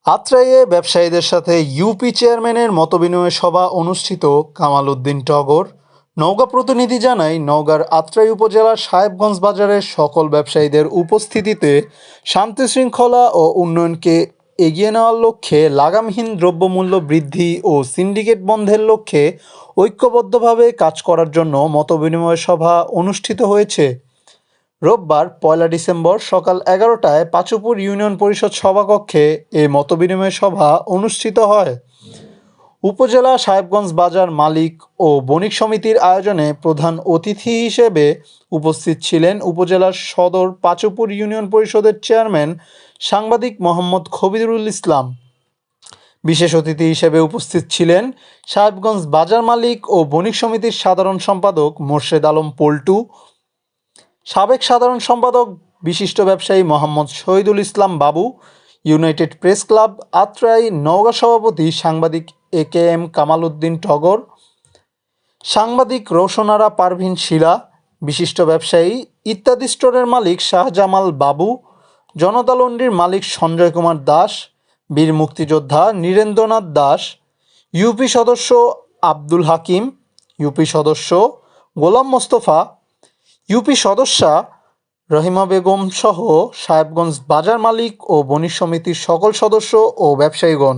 আত্রাইয়ে ব্যবসায়ীদের সাথে ইউপি চেয়ারম্যানের মতবিনিময় সভা অনুষ্ঠিত। কামাল উদ্দিন টগর। নওগাঁ প্রতিনিধি জানায়, নওগাঁর আত্রাই উপজেলার সাহেবগঞ্জ বাজারের সকল ব্যবসায়ীদের উপস্থিতিতে শান্তিশৃঙ্খলা ও উন্নয়নকে এগিয়ে নেওয়ার লক্ষ্যে লাগামহীন দ্রব্যমূল্য বৃদ্ধি ও সিন্ডিকেট বন্ধের লক্ষ্যে ঐক্যবদ্ধভাবে কাজ করার জন্য মতবিনিময় সভা অনুষ্ঠিত হয়েছে। রোববার ১ ডিসেম্বর সকাল ১১টায় পাচুপুর ইউনিয়ন পরিষদ সভাকক্ষে এ মতবিনিময় সভা অনুষ্ঠিত হয়। উপজেলা সাহেবগঞ্জ বাজার মালিক ও বণিক সমিতির আয়োজনে প্রধান অতিথি হিসেবে উপস্থিত ছিলেন উপজেলার সদর পাচুপুর ইউনিয়ন পরিষদের চেয়ারম্যান সাংবাদিক মোহাম্মদ খবিরুল ইসলাম। বিশেষ অতিথি হিসেবে উপস্থিত ছিলেন সাহেবগঞ্জ বাজার মালিক ও বণিক সমিতির সাধারণ সম্পাদক মোর্শেদ আলম পল্টু, সাবেক সাধারণ সম্পাদক বিশিষ্ট ব্যবসায়ী মোহাম্মদ শহীদুল ইসলাম বাবু, United press club Atrai Naogaon সভাপতি সাংবাদিক AKM কামাল উদ্দিন টগর, সাংবাদিক রওশনারা পারভিন শিলা, বিশিষ্ট ব্যবসায়ী ইত্যাদি স্টোরের মালিক শাহজামাল বাবু, জনতা লন্ডির মালিক সঞ্জয় কুমার দাস, বীর মুক্তিযোদ্ধা নীরেন্দ্রনাথ দাস, ইউপি সদস্য আব্দুল হাকিম, ইউপি সদস্য গোলাম মোস্তফা, ইউপি সদস্যা রহিমা বেগম সহ সাহেবগঞ্জ বাজার মালিক ও বণিক সমিতির সকল সদস্য ও ব্যবসায়ীগণ।